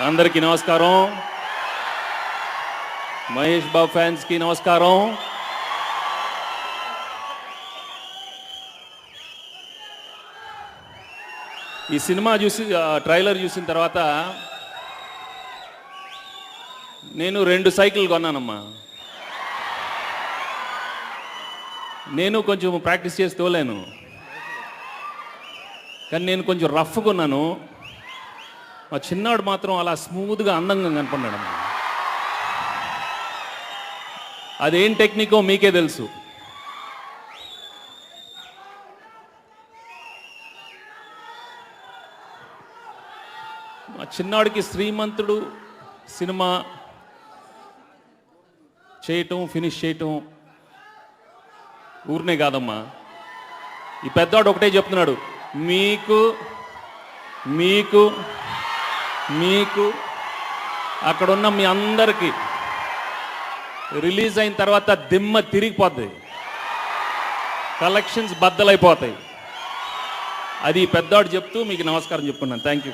అందరికీ నమస్కారం. మహేష్ బాబు ఫ్యాన్స్కి నమస్కారం. ఈ సినిమా చూసి ట్రైలర్ చూసిన తర్వాత నేను 2 సైకిల్ కొన్నానమ్మా. నేను కొంచెం ప్రాక్టీస్ చేసి తోలేను, కానీ నేను కొంచెం రఫ్ కొన్నాను. మా చిన్నాడు మాత్రం అలా స్మూత్గా అందంగా కనపడ్డాడు. అదేం టెక్నికో మీకే తెలుసు. మా చిన్నాడికి శ్రీమంతుడు సినిమా చేయటం, ఫినిష్ చేయటం ఊరినే కాదమ్మా. ఈ పెద్దవాడు ఒకటే చెప్తున్నాడు, మీకు మీకు మీకు అక్కడున్న మీ అందరికీ రిలీజ్ అయిన తర్వాత దిమ్మ తిరిగిపోద్ది, కలెక్షన్స్ బద్దలైపోతాయి. అది పెద్దవాడు చెప్తూ మీకు నమస్కారం చెప్పుకున్నాను. Thank you.